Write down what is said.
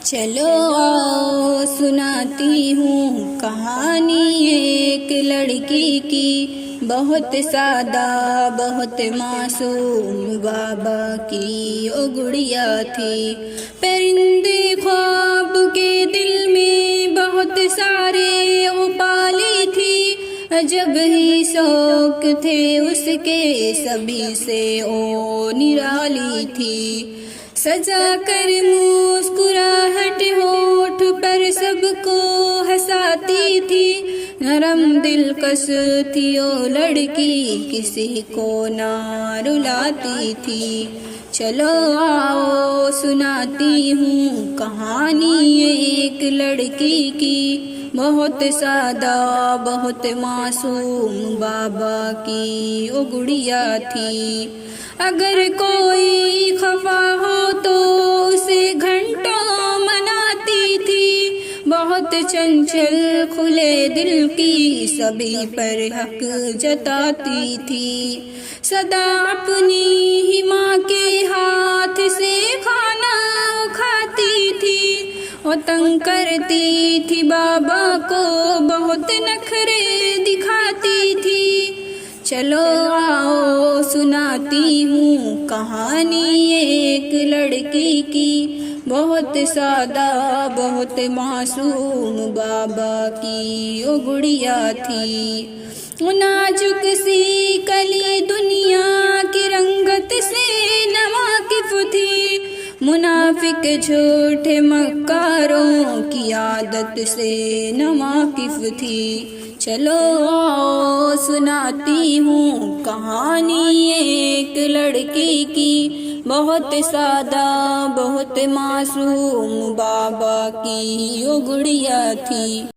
چلو آؤ سناتی ہوں کہانی ایک لڑکی کی، بہت سادہ بہت معصوم بابا کی وہ گڑیا تھی۔ پرندے خواب کے دل میں بہت سارے وہ پالی تھی، عجب ہی شوق تھے اس کے سبھی سے وہ نرالی تھی۔ سجا کر مسکراہٹ ہونٹ پر سب کو ہنساتی تھی، نرم دلکش تھی وہ لڑکی کسی کو نہ رلاتی تھی۔ چلو آؤ سناتی ہوں کہانی ایک لڑکی کی، بہت سادہ بہت معصوم بابا کی وہ گڑیا تھی۔ اگر کوئی خفا ہو تو اسے گھنٹوں مناتی تھی، بہت چنچل کھلے دل کی سبھی پر حق جتاتی تھی۔ سدا اپنی ہی ماں کے ہاتھ سے کھانا کھاتی تھی، وہ تنگ کرتی تھی بابا کو بہت نخرے دکھاتی تھی۔ چلو آؤ سناتی ہوں کہانی ایک لڑکی کی، بہت سادہ بہت معصوم بابا کی وہ گڑیا تھی۔ وہ نازک سی کلی دنیا کی رنگت سے ناواقف تھی، منافق جھوٹے مکاروں کی عادت سے ناواقف تھی۔ چلو آؤ سناتی ہوں کہانی ایک لڑکی کی، بہت سادہ بہت معصوم بابا کی وہ گڑیا تھی۔